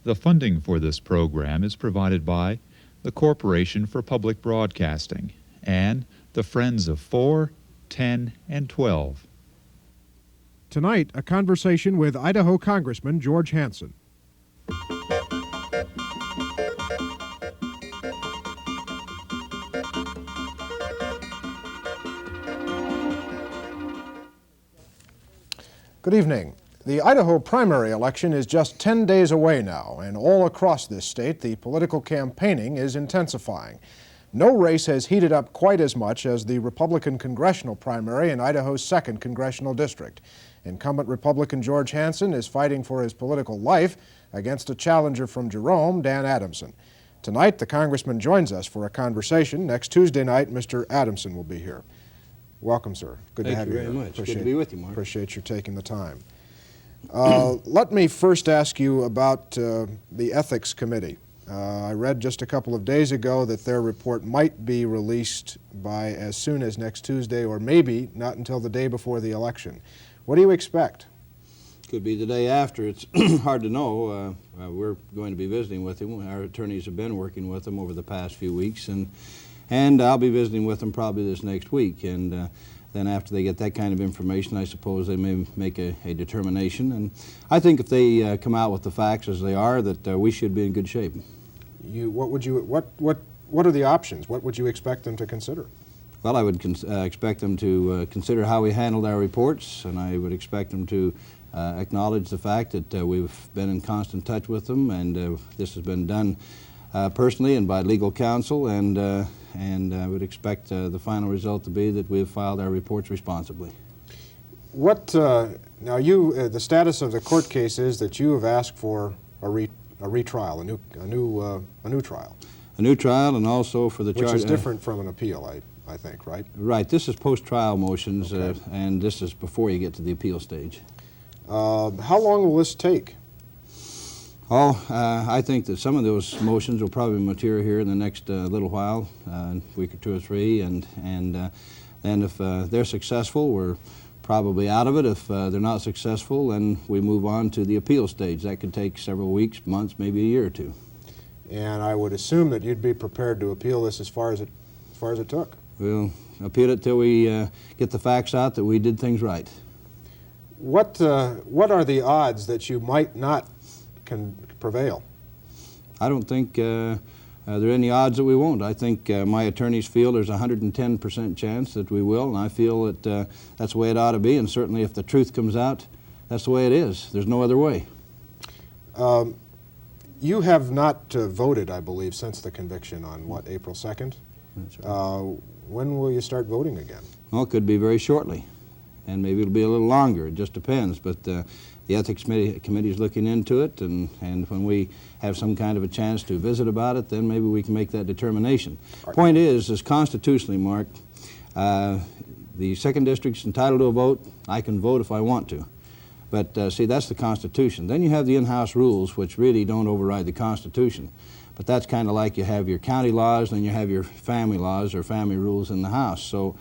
The funding for this program is provided by the Corporation for Public Broadcasting and the Friends of 4, 10, and 12. Tonight, a conversation with Idaho Congressman George Hansen. Good evening. The Idaho primary election is just 10 days away now, and all across this state, the political campaigning is intensifying. No race has heated up quite as much as the Republican congressional primary in Idaho's 2nd Congressional District. Incumbent Republican George Hansen is fighting for his political life against a challenger from Jerome, Dan Adamson. Tonight, the congressman joins us for a conversation. Next Tuesday night, Mr. Adamson will be here. Welcome, sir. Good to have you here. Thank you very much. Good to be with you, Mark. Appreciate you taking the time. Let me first ask you about the Ethics Committee. I read just a couple of days ago that their report might be released by as soon as next Tuesday, or maybe not until the day before the election. What do you expect? Could be the day after. It's hard to know. We're going to be visiting with him. Our attorneys have been working with him over the past few weeks, and I'll be visiting with them probably this next week. And then after they get that kind of information, I suppose they may make a determination. And I think if they come out with the facts as they are, that we should be in good shape. What are the options? What would you expect them to consider? Well, I would expect them to consider how we handled our reports, and I would expect them to acknowledge the fact that we've been in constant touch with them, and this has been done personally and by legal counsel, and I would expect the final result to be that we have filed our reports responsibly. Now the status of the court case is that you have asked for a retrial, a new trial. A new trial, and also for the charge. Which is different from an appeal, I think, right? Right. This is post-trial motions, Okay. and this is before you get to the appeal stage. How long will this take? Oh, I think that some of those motions will probably mature here in the next little while, a week or two or three, and then if they're successful, we're probably out of it. If they're not successful, then we move on to the appeal stage. That could take several weeks, months, maybe a year or two. And I would assume that you'd be prepared to appeal this as far as it took. We'll appeal it till we get the facts out that we did things right. What are the odds that you might not prevail? I don't think there are any odds that we won't. I think my attorneys feel there's a 110% chance that we will, and I feel that that's the way it ought to be, and certainly if the truth comes out, that's the way it is. There's no other way. You have not voted, I believe, since the conviction on, what, April 2nd? That's right. When will you start voting again? Well, it could be very shortly, and maybe it'll be a little longer. It just depends. But the Ethics Committee is looking into it, and when we have some kind of a chance to visit about it, then maybe we can make that determination. Point is constitutionally, Mark, the 2nd District's entitled to a vote. I can vote if I want to. But see, that's the Constitution. Then you have the in-house rules, which really don't override the Constitution. But that's kind of like you have your county laws, and then you have your family laws or family rules in the House. So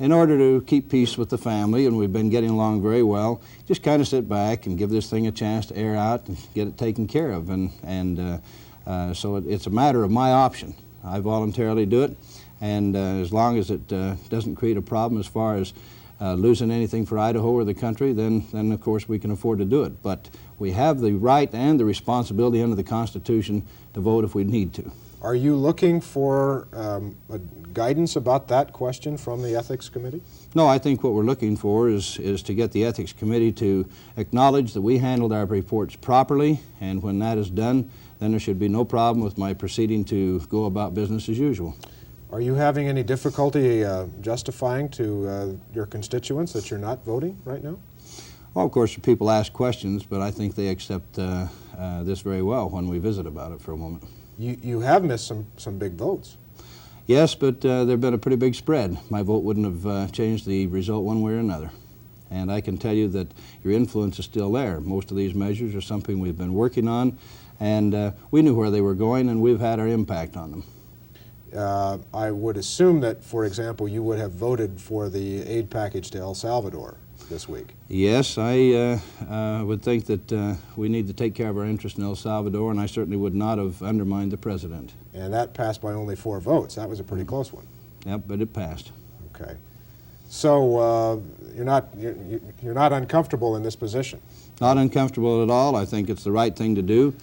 in order to keep peace with the family, and we've been getting along very well, just kind of sit back and give this thing a chance to air out and get it taken care of. So it's a matter of my option. I voluntarily do it, and as long as it doesn't create a problem as far as losing anything for Idaho or the country, then of course we can afford to do it. But we have the right and the responsibility under the Constitution to vote if we need to. Are you looking for guidance about that question from the Ethics Committee? No, I think what we're looking for is to get the Ethics Committee to acknowledge that we handled our reports properly, and when that is done, then there should be no problem with my proceeding to go about business as usual. Are you having any difficulty justifying to your constituents that you're not voting right now? Well, of course, people ask questions, but I think they accept this very well when we visit about it for a moment. You have missed some big votes. Yes, but there's been a pretty big spread. My vote wouldn't have changed the result one way or another. And I can tell you that your influence is still there. Most of these measures are something we've been working on, and we knew where they were going, and we've had our impact on them. I would assume that, for example, you would have voted for the aid package to El Salvador this week. Yes, I would think that we need to take care of our interests in El Salvador, and I certainly would not have undermined the president. And that passed by only 4 votes. That was a pretty close one. Yep, but it passed. Okay. So you're not uncomfortable in this position? Not uncomfortable at all. I think it's the right thing to do.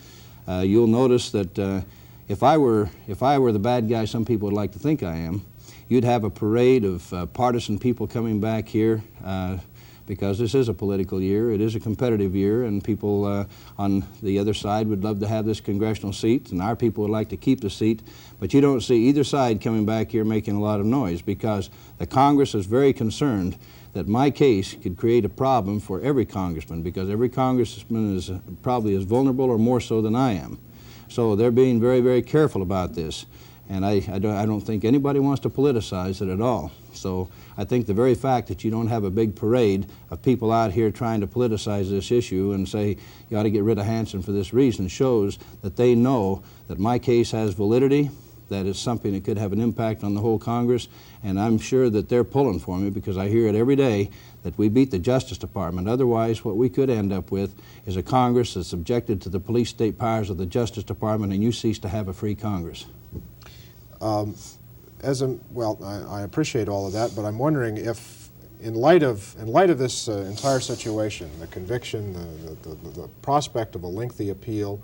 You'll notice that if I were the bad guy some people would like to think I am, you'd have a parade of partisan people coming back here because this is a political year, it is a competitive year, and people on the other side would love to have this congressional seat, and our people would like to keep the seat, but you don't see either side coming back here making a lot of noise because the Congress is very concerned that my case could create a problem for every congressman because every congressman is probably as vulnerable or more so than I am. So they're being very, very careful about this. And I don't think anybody wants to politicize it at all. So I think the very fact that you don't have a big parade of people out here trying to politicize this issue and say you ought to get rid of Hansen for this reason shows that they know that my case has validity, that it's something that could have an impact on the whole Congress, and I'm sure that they're pulling for me because I hear it every day that we beat the Justice Department. Otherwise, what we could end up with is a Congress that's subjected to the police state powers of the Justice Department, and you cease to have a free Congress. Well, I appreciate all of that, but I'm wondering if, in light of this entire situation, the conviction, the prospect of a lengthy appeal,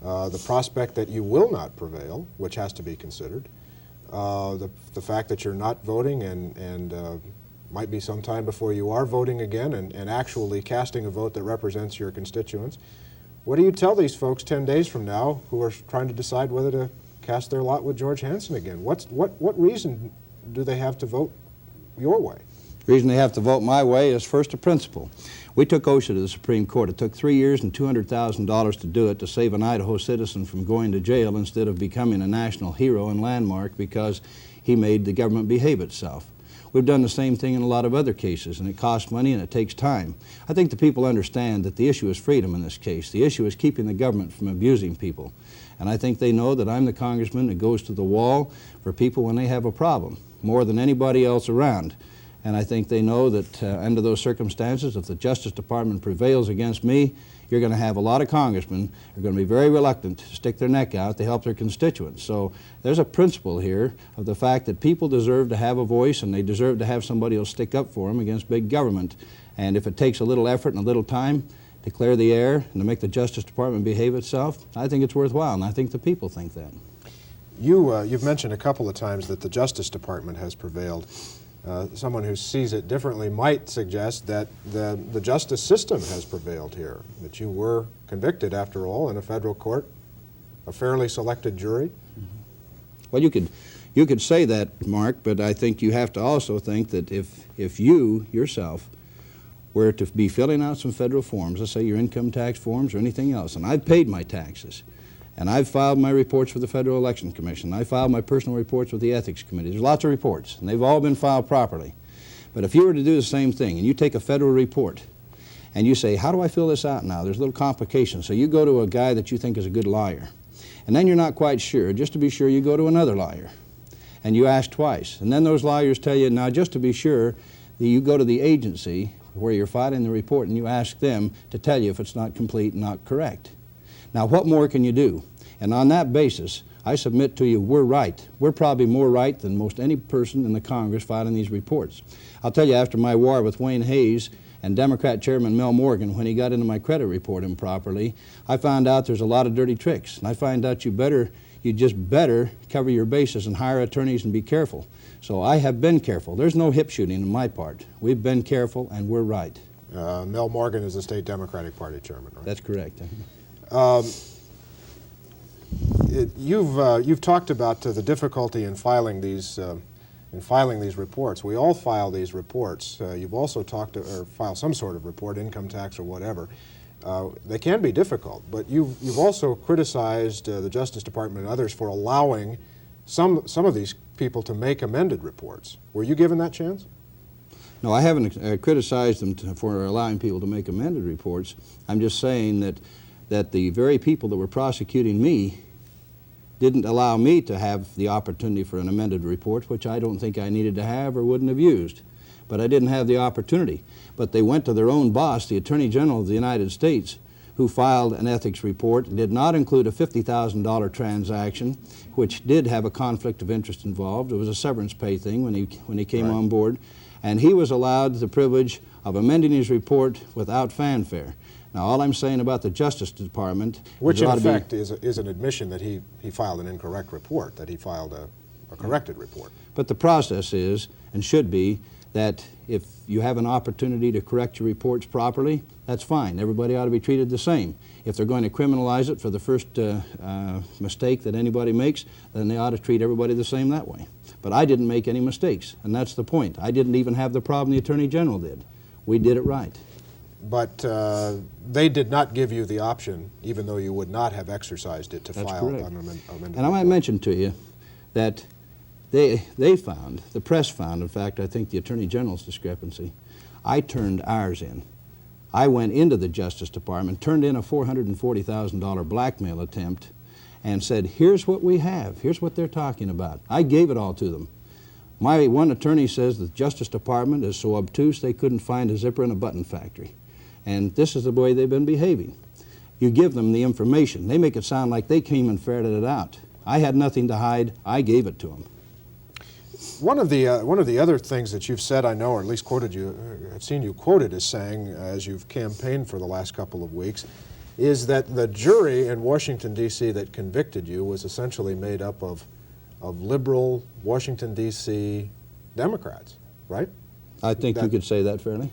the prospect that you will not prevail, which has to be considered, the fact that you're not voting and might be some time before you are voting again and actually casting a vote that represents your constituents, what do you tell these folks 10 days from now who are trying to decide whether to cast their lot with George Hansen again? What reason do they have to vote your way? The reason they have to vote my way is first a principle. We took OSHA to the Supreme Court. It took 3 years and $200,000 to do it to save an Idaho citizen from going to jail instead of becoming a national hero and landmark because he made the government behave itself. We've done the same thing in a lot of other cases, and it costs money and it takes time. I think the people understand that the issue is freedom in this case. The issue is keeping the government from abusing people. And I think they know that I'm the congressman that goes to the wall for people when they have a problem, more than anybody else around. And I think they know that under those circumstances, if the Justice Department prevails against me, you're going to have a lot of congressmen who are going to be very reluctant to stick their neck out to help their constituents. So there's a principle here of the fact that people deserve to have a voice and they deserve to have somebody who'll stick up for them against big government. And if it takes a little effort and a little time to clear the air and to make the Justice Department behave itself, I think it's worthwhile, and I think the people think that. You've mentioned a couple of times that the Justice Department has prevailed. Someone who sees it differently might suggest that the justice system has prevailed here, that you were convicted, after all, in a federal court, a fairly selected jury. Well, you could say that, Mark, but I think you have to also think that if you yourself were to be filling out some federal forms, let's say your income tax forms or anything else, and I've paid my taxes, and I've filed my reports with the Federal Election Commission. I filed my personal reports with the Ethics Committee. There's lots of reports, and they've all been filed properly. But if you were to do the same thing, and you take a federal report, and you say, how do I fill this out now? There's a little complication. So you go to a guy that you think is a good liar. And then you're not quite sure. Just to be sure, you go to another liar. And you ask twice. And then those liars tell you, now just to be sure, you go to the agency where you're filing the report, and you ask them to tell you if it's not complete and not correct. Now, what more can you do? And on that basis, I submit to you, we're right. We're probably more right than most any person in the Congress filing these reports. I'll tell you, after my war with Wayne Hayes and Democrat Chairman Mel Morgan, when he got into my credit report improperly, I found out there's a lot of dirty tricks. And I find out you just better cover your bases and hire attorneys and be careful. So I have been careful. There's no hip shooting on my part. We've been careful, and we're right. Mel Morgan is the state Democratic Party chairman, right? That's correct. You've talked about the difficulty in filing these reports. We all file these reports. You've also talked or file some sort of report, income tax or whatever. They can be difficult, but you've also criticized the Justice Department and others for allowing some of these people to make amended reports. Were you given that chance? No, I haven't criticized them for allowing people to make amended reports. I'm just saying that the very people that were prosecuting me didn't allow me to have the opportunity for an amended report, which I don't think I needed to have or wouldn't have used. but I didn't have the opportunity. But they went to their own boss, the Attorney General of the United States, who filed an ethics report. It did not include a $50,000 transaction, which did have a conflict of interest involved. It was a severance pay thing when he came on board. And he was allowed the privilege of amending his report without fanfare. Now, all I'm saying about the Justice Department... Which, in effect, is an admission that he filed an incorrect report, that he filed a corrected report. But the process is, and should be, that if you have an opportunity to correct your reports properly, that's fine. Everybody ought to be treated the same. If they're going to criminalize it for the first mistake that anybody makes, then they ought to treat everybody the same that way. But I didn't make any mistakes, and that's the point. I didn't even have the problem the Attorney General did. We did it right. But they did not give you the option, even though you would not have exercised it, to file an amendment. And I might mention to you that they found, the press found, in fact, I think the Attorney General's discrepancy. I turned ours in. I went into the Justice Department, turned in a $440,000 blackmail attempt, and said, here's what we have, here's what they're talking about. I gave it all to them. My one attorney says the Justice Department is so obtuse they couldn't find a zipper in a button factory. And this is the way they've been behaving. You give them the information. They make it sound like they came and ferreted it out. I had nothing to hide. I gave it to them. One of the other things that you've said, I know, or at least quoted you, I've seen you quoted as saying, as you've campaigned for the last couple of weeks, is that the jury in Washington, D.C. that convicted you was essentially made up of liberal Washington, D.C. Democrats, right? I think you could say that fairly.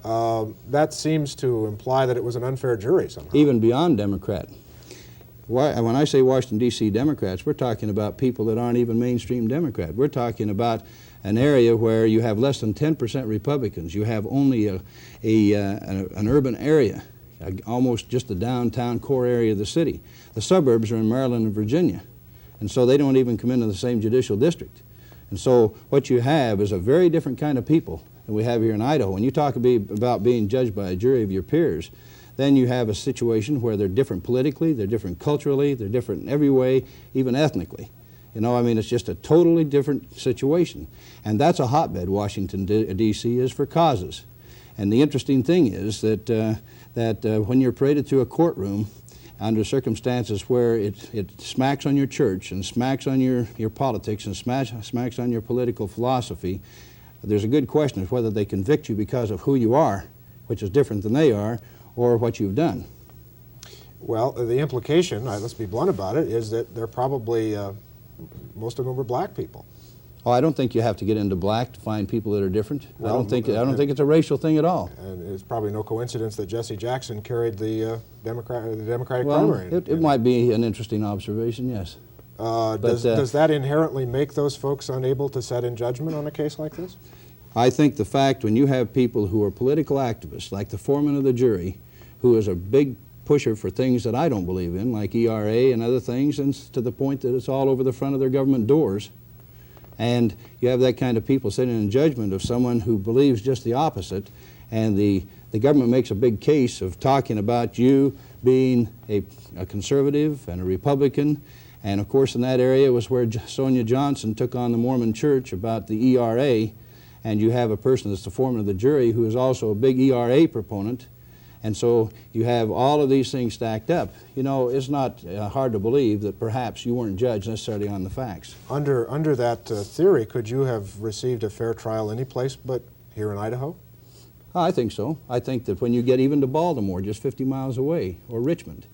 That seems to imply that it was an unfair jury somehow. Even beyond Democrat. When I say Washington, D.C. Democrats, we're talking about people that aren't even mainstream Democrat. We're talking about an area where you have less than 10% Republicans. You have only an urban area, almost just the downtown core area of the city. The suburbs are in Maryland and Virginia, and so they don't even come into the same judicial district. And so what you have is a very different kind of people than we have here in Idaho. When you talk about being judged by a jury of your peers, then you have a situation where they're different politically, they're different culturally, they're different in every way, even ethnically. You know, I mean, it's just a totally different situation. And that's a hotbed, Washington, D.C. is for causes. And the interesting thing is that, when you're paraded through a courtroom under circumstances where it smacks on your church and smacks on your politics and smacks on your political philosophy, there's a good question of whether they convict you because of who you are, which is different than they are, or what you've done. Well, the implication, let's be blunt about it, is that they're probably, most of them were black people. Oh, I don't think you have to get into black to find people that are different. Well, I don't think it's a racial thing at all. And it's probably no coincidence that Jesse Jackson carried the Democratic well, primary. It might be an interesting observation, yes. Does that inherently make those folks unable to set in judgment on a case like this? I think the fact when you have people who are political activists, like the foreman of the jury, who is a big pusher for things that I don't believe in, like ERA and other things, and to the point that it's all over the front of their government doors, and you have that kind of people sitting in judgment of someone who believes just the opposite, and the government makes a big case of talking about you being a conservative and a Republican, and of course in that area was where Sonia Johnson took on the Mormon Church about the ERA, and you have a person that's the foreman of the jury who is also a big ERA proponent, and so you have all of these things stacked up. You know, it's not hard to believe that perhaps you weren't judged necessarily on the facts. Under that theory, could you have received a fair trial any place but here in Idaho? I think so. I think that when you get even to Baltimore, just 50 miles away, or Richmond,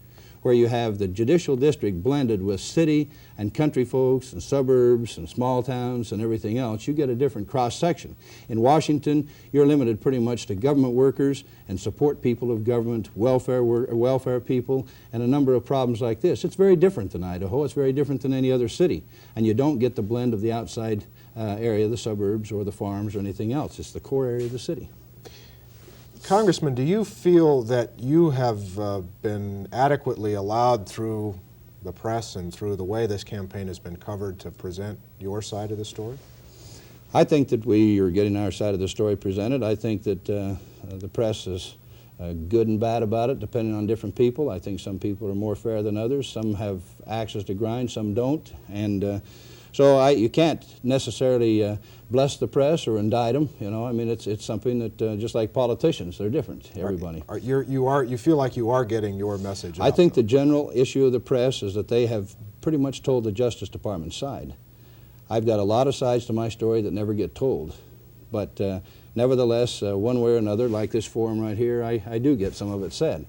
where you have the judicial district blended with city and country folks and suburbs and small towns and everything else, you get a different cross-section. In Washington, you're limited pretty much to government workers and support people of government, welfare people, and a number of problems like this. It's very different than Idaho. It's very different than any other city. And you don't get the blend of the outside area, the suburbs or the farms or anything else. It's the core area of the city. Congressman, do you feel that you have been adequately allowed through the press and through the way this campaign has been covered to present your side of the story? I think that we are getting our side of the story presented. I think that the press is good and bad about it, depending on different people. I think some people are more fair than others. Some have axes to grind, some don't. And So you can't necessarily bless the press or indict them. You know, I mean, it's something that just like politicians, they're different. Everybody. You feel like you are getting your message out, I think though. the general issue of the press is that they have pretty much told the Justice Department's side. I've got a lot of sides to my story that never get told, but nevertheless, one way or another, like this forum right here, I do get some of it said.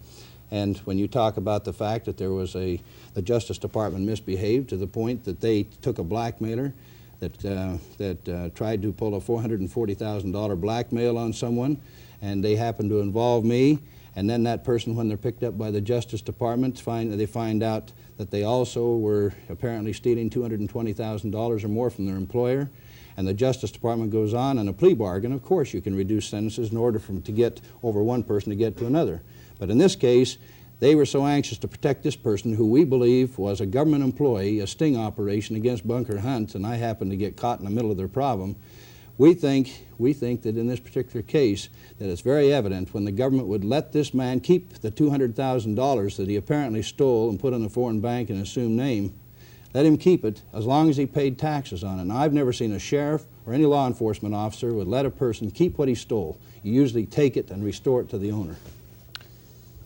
And when you talk about the fact that there was the Justice Department misbehaved to the point that they took a blackmailer that tried to pull a $440,000 blackmail on someone, and they happened to involve me, and then that person, when they're picked up by the Justice Department, they find out that they also were apparently stealing $220,000 or more from their employer, and the Justice Department goes on a plea bargain. Of course, you can reduce sentences in order to get over one person to get to another. But in this case, they were so anxious to protect this person who we believe was a government employee, a sting operation against Bunker Hunt, and I happened to get caught in the middle of their problem. We think that in this particular case that it's very evident when the government would let this man keep the $200,000 that he apparently stole and put in a foreign bank in an assumed name, let him keep it as long as he paid taxes on it. Now, I've never seen a sheriff or any law enforcement officer would let a person keep what he stole. You usually take it and restore it to the owner.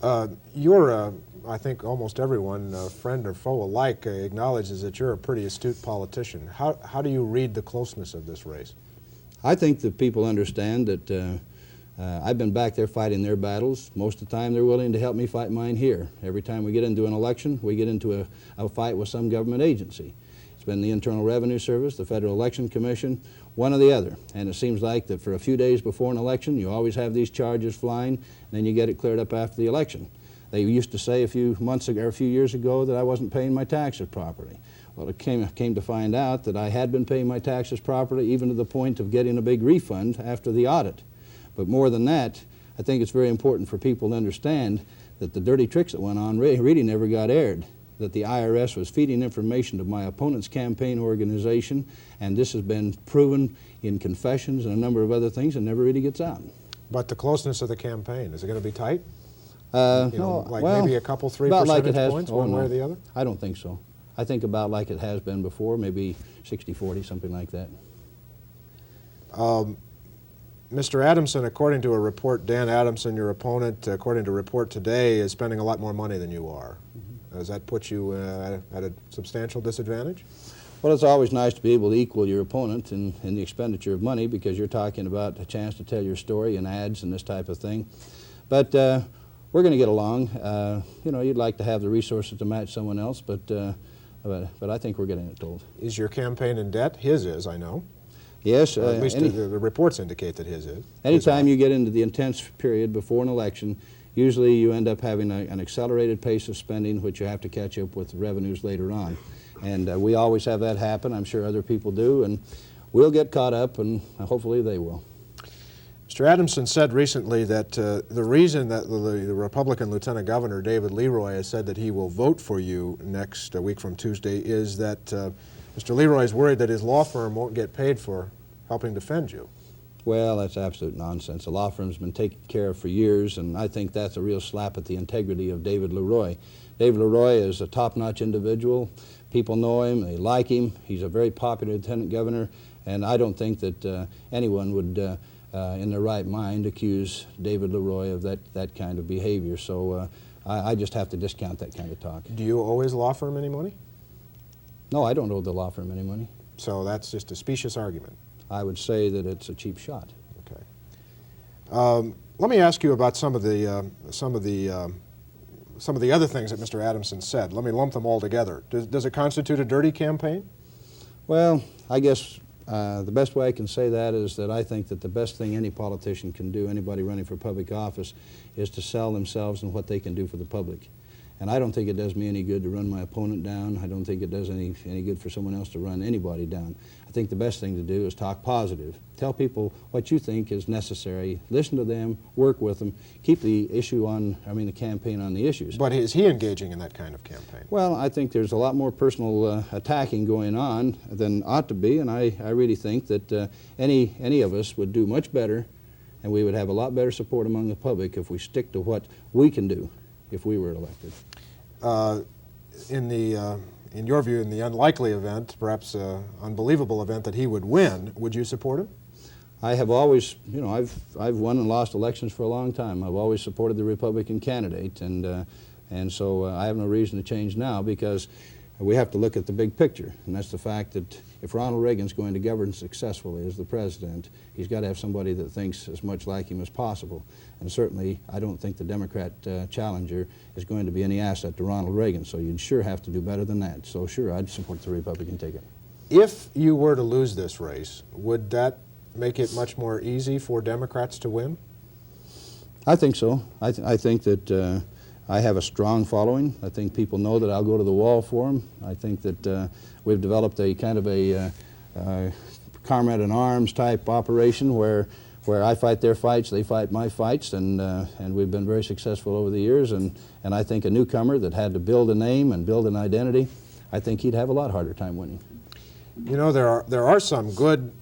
I think almost everyone, friend or foe alike, acknowledges that you're a pretty astute politician. How do you read the closeness of this race? I think that people understand that I've been back there fighting their battles. Most of the time they're willing to help me fight mine here. Every time we get into an election, we get into a fight with some government agency. It's been the Internal Revenue Service, the Federal Election Commission, one or the other. And it seems like that for a few days before an election, you always have these charges flying, and then you get it cleared up after the election. They used to say a few months ago, or a few years ago, that I wasn't paying my taxes properly. Well, it came to find out that I had been paying my taxes properly, even to the point of getting a big refund after the audit. But more than that, I think it's very important for people to understand that the dirty tricks that went on really never got aired, that the IRS was feeding information to my opponent's campaign organization, and this has been proven in confessions and a number of other things and never really gets out. But the closeness of the campaign, is it going to be tight? No, like well, maybe a couple, 3 about like percentage it has, points, oh, one way no. or the other? I don't think so. I think about like it has been before, maybe 60-40, something like that. Mr. Adamson, according to a report, Dan Adamson, your opponent, according to a report today, is spending a lot more money than you are. Does that put you at a substantial disadvantage? Well, it's always nice to be able to equal your opponent in the expenditure of money, because you're talking about a chance to tell your story and ads and this type of thing. But we're going to get along. You know, you'd like to have the resources to match someone else, but I think we're getting it told. Is your campaign in debt? His is, I know. Yes. At least the reports indicate that his is. Anytime you get into the intense period before an election, usually you end up having an accelerated pace of spending, which you have to catch up with the revenues later on. And we always have that happen. I'm sure other people do, and we'll get caught up, and hopefully they will. Mr. Adamson said recently that the reason that the Republican Lieutenant Governor, David Leroy, has said that he will vote for you next week from Tuesday is that Mr. Leroy is worried that his law firm won't get paid for helping defend you. Well, that's absolute nonsense. The law firm's been taken care of for years, and I think that's a real slap at the integrity of David Leroy. David Leroy is a top-notch individual. People know him, they like him. He's a very popular lieutenant governor, and I don't think that anyone would, in their right mind, accuse David Leroy of that kind of behavior. So I just have to discount that kind of talk. Do you owe his law firm any money? No, I don't owe the law firm any money. So that's just a specious argument. I would say that it's a cheap shot. Okay. Let me ask you about some of the other things that Mr. Adamson said. Let me lump them all together. Does it constitute a dirty campaign? Well, I guess the best way I can say that is that I think that the best thing any politician can do, anybody running for public office, is to sell themselves and what they can do for the public. And I don't think it does me any good to run my opponent down. I don't think it does any good for someone else to run anybody down. I think the best thing to do is talk positive. Tell people what you think is necessary. Listen to them, work with them, keep the issue on, the campaign on the issues. But is he engaging in that kind of campaign? Well, I think there's a lot more personal attacking going on than ought to be, and I really think that any of us would do much better, and we would have a lot better support among the public if we stick to what we can do if we were elected. in your view, in the unlikely event, perhaps unbelievable event that he would win, would you support him? I have always, you know, I've won and lost elections for a long time. I've always supported the Republican candidate, and so I have no reason to change now, because we have to look at the big picture, and that's the fact that if Ronald Reagan's going to govern successfully as the president, he's got to have somebody that thinks as much like him as possible. And certainly, I don't think the Democrat challenger is going to be any asset to Ronald Reagan, so you'd sure have to do better than that. So sure, I'd support the Republican ticket. If you were to lose this race, would that make it much more easy for Democrats to win? I think so. I think that I have a strong following. I think people know that I'll go to the wall for them. I think that we've developed a kind of a comrade in arms type operation where I fight their fights, they fight my fights, and we've been very successful over the years. And I think a newcomer that had to build a name and build an identity, I think he'd have a lot harder time winning. You know, there are some good,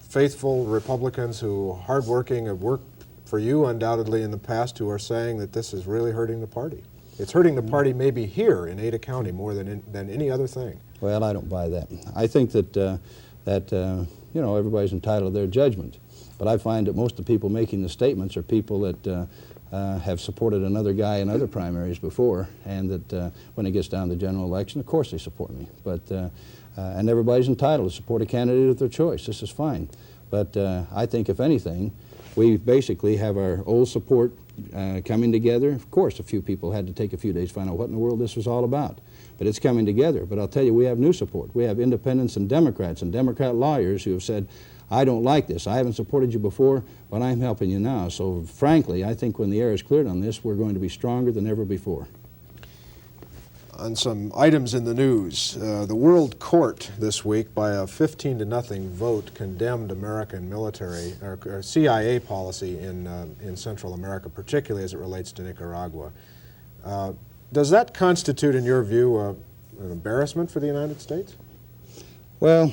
faithful Republicans who are hardworking, have worked for you undoubtedly in the past, who are saying that this is really hurting the party. It's hurting the party maybe here in Ada County more than any other thing. Well, I don't buy that. I think that you know, everybody's entitled to their judgment, but I find that most of the people making the statements are people that have supported another guy in other primaries before, and that when it gets down to the general election, of course they support me. But and everybody's entitled to support a candidate of their choice. This is fine. But I think, if anything, we basically have our old support coming together. Of course, a few people had to take a few days to find out what in the world this was all about. But it's coming together. But I'll tell you, we have new support. We have independents and Democrat lawyers who have said, I don't like this. I haven't supported you before, but I'm helping you now. So frankly, I think when the air is cleared on this, we're going to be stronger than ever before. On some items in the news, the World Court this week, by a 15-0 vote, condemned American military or CIA policy in Central America, particularly as it relates to Nicaragua. Does that constitute, in your view, an embarrassment for the United States? Well,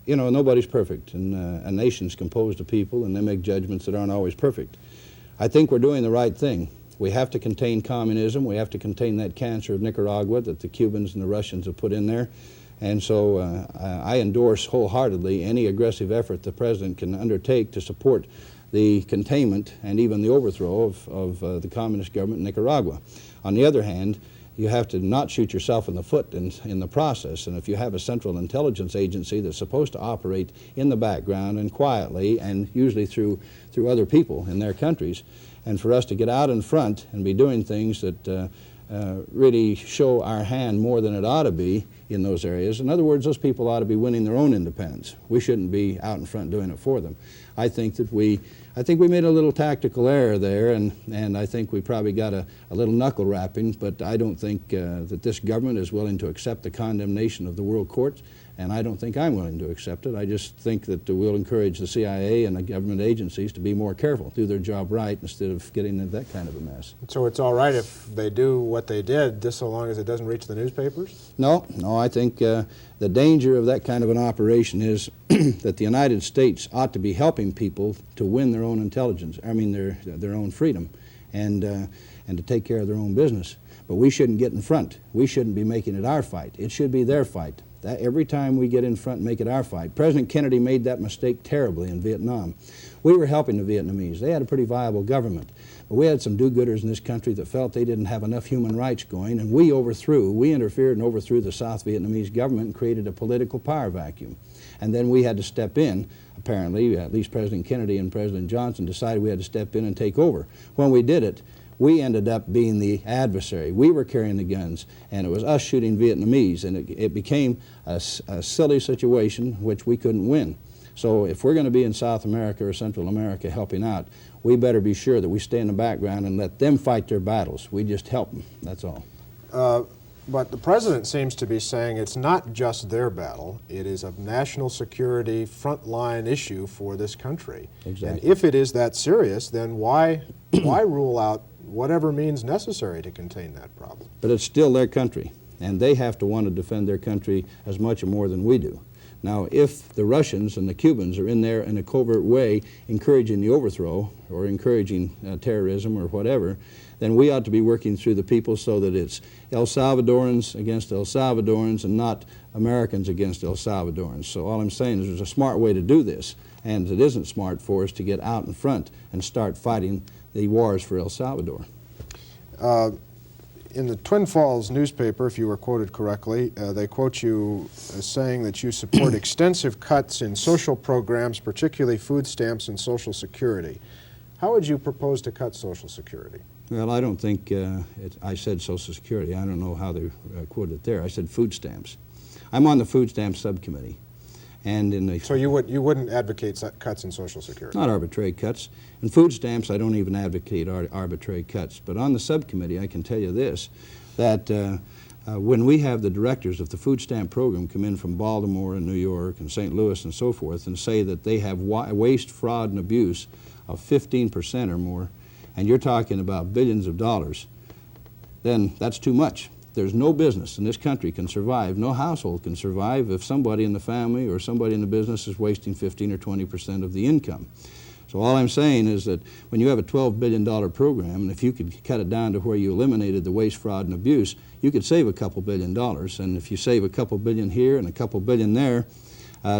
you know, nobody's perfect, and a nation's composed of people, and they make judgments that aren't always perfect. I think we're doing the right thing. We have to contain communism. We have to contain that cancer of Nicaragua that the Cubans and the Russians have put in there. And so I endorse wholeheartedly any aggressive effort the President can undertake to support the containment and even the overthrow of the communist government in Nicaragua. On the other hand, you have to not shoot yourself in the foot in the process. And if you have a central intelligence agency that's supposed to operate in the background and quietly, and usually through other people in their countries, and for us to get out in front and be doing things that really show our hand more than it ought to be in those areas. In other words, those people ought to be winning their own independence. We shouldn't be out in front doing it for them. I think we made a little tactical error there, and I think we probably got a little knuckle rapping, but I don't think that this government is willing to accept the condemnation of the World Court, and I don't think I'm willing to accept it. I just think that we'll encourage the CIA and the government agencies to be more careful, do their job right, instead of getting into that kind of a mess. So it's all right if they do what they did, just so long as it doesn't reach the newspapers? No, I think the danger of that kind of an operation is that the United States ought to be helping people to win their own intelligence, their own freedom, and to take care of their own business. But we shouldn't get in front. We shouldn't be making it our fight. It should be their fight. Every time we get in front and make it our fight. President Kennedy made that mistake terribly in Vietnam. We were helping the Vietnamese. They had a pretty viable government. But we had some do-gooders in this country that felt they didn't have enough human rights going, and we interfered and overthrew the South Vietnamese government and created a political power vacuum. And then we had to step in, apparently, at least President Kennedy and President Johnson decided we had to step in and take over. When we did it, we ended up being the adversary. We were carrying the guns, and it was us shooting Vietnamese, and it became a silly situation which we couldn't win. So if we're going to be in South America or Central America helping out, we better be sure that we stay in the background and let them fight their battles. We just help them, that's all. But the President seems to be saying it's not just their battle, it is a national security frontline issue for this country. Exactly. And if it is that serious, then why rule out whatever means necessary to contain that problem? But it's still their country, and they have to want to defend their country as much or more than we do. Now, if the Russians and the Cubans are in there in a covert way encouraging the overthrow or encouraging terrorism or whatever, then we ought to be working through the people so that it's El Salvadorans against El Salvadorans and not Americans against El Salvadorans. So all I'm saying is there's a smart way to do this, and it isn't smart for us to get out in front and start fighting the wars for El Salvador. In the Twin Falls newspaper, if you were quoted correctly, they quote you as saying that you support extensive cuts in social programs, particularly food stamps and Social Security. How would you propose to cut Social Security? Well, I don't think I said Social Security. I don't know how they quoted it there. I said food stamps. I'm on the food stamps subcommittee. And in the So you wouldn't advocate cuts in Social Security? Not arbitrary cuts. In food stamps, I don't even advocate arbitrary cuts. But on the subcommittee, I can tell you this, that when we have the directors of the food stamp program come in from Baltimore and New York and St. Louis and so forth and say that they have waste, fraud, and abuse of 15% or more, and you're talking about billions of dollars, then that's too much. There's no business in this country can survive, no household can survive if somebody in the family or somebody in the business is wasting 15 or 20% of the income. So all I'm saying is that when you have a $12 billion program, and if you could cut it down to where you eliminated the waste, fraud, and abuse, you could save a couple $1 billion. And if you save a couple billion here and a couple billion there,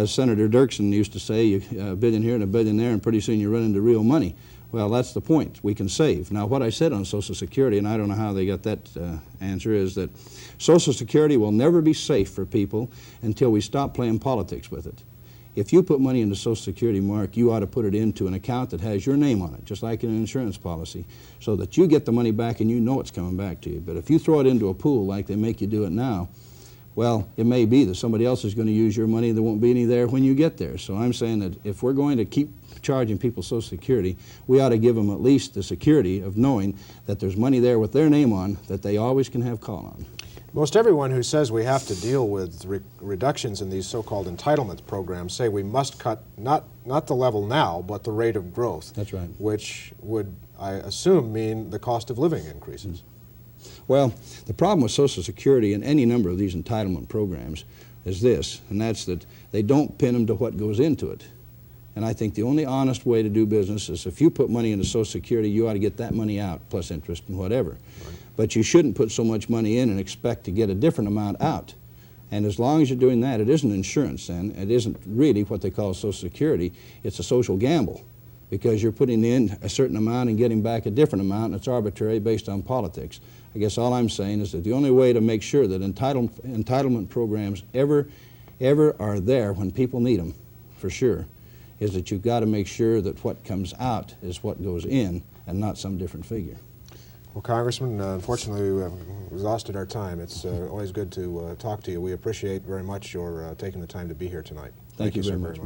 Senator Dirksen used to say a billion here and a billion there, and pretty soon you run into real money. Well, that's the point. We can save. Now, what I said on Social Security, and I don't know how they got that answer, is that Social Security will never be safe for people until we stop playing politics with it. If you put money into Social Security, Mark, you ought to put it into an account that has your name on it, just like in an insurance policy, so that you get the money back and you know it's coming back to you. But if you throw it into a pool like they make you do it now, well, it may be that somebody else is going to use your money. There won't be any there when you get there. So I'm saying that if we're going to keep charging people Social Security, we ought to give them at least the security of knowing that there's money there with their name on that they always can have call on. Most everyone who says we have to deal with reductions in these so-called entitlement programs say we must cut not the level now, but the rate of growth. That's right. Which would, I assume, mean the cost of living increases. Well, the problem with Social Security and any number of these entitlement programs is this, and that's that they don't pin them to what goes into it. And I think the only honest way to do business is if you put money into Social Security, you ought to get that money out, plus interest and whatever. Right. But you shouldn't put so much money in and expect to get a different amount out. And as long as you're doing that, it isn't insurance then. It isn't really what they call Social Security. It's a social gamble, because you're putting in a certain amount and getting back a different amount, and it's arbitrary based on politics. I guess all I'm saying is that the only way to make sure that entitlement programs ever are there when people need them, for sure, is that you've got to make sure that what comes out is what goes in and not some different figure. Well, Congressman, unfortunately, we've exhausted our time. It's always good to talk to you. We appreciate very much your taking the time to be here tonight. Thank you very much.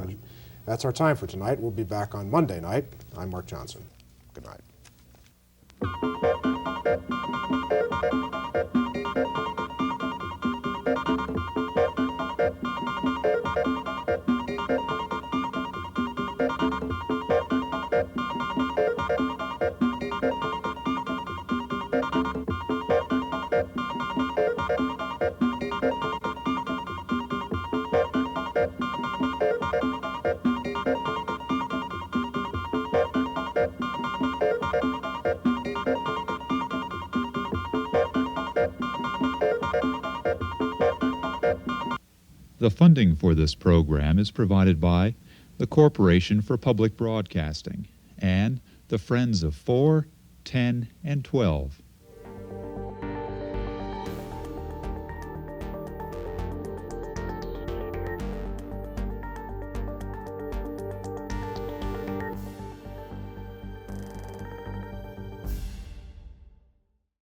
That's our time for tonight. We'll be back on Monday night. I'm Mark Johnson. Good night. The funding for this program is provided by the Corporation for Public Broadcasting and the Friends of 4, 10, and 12.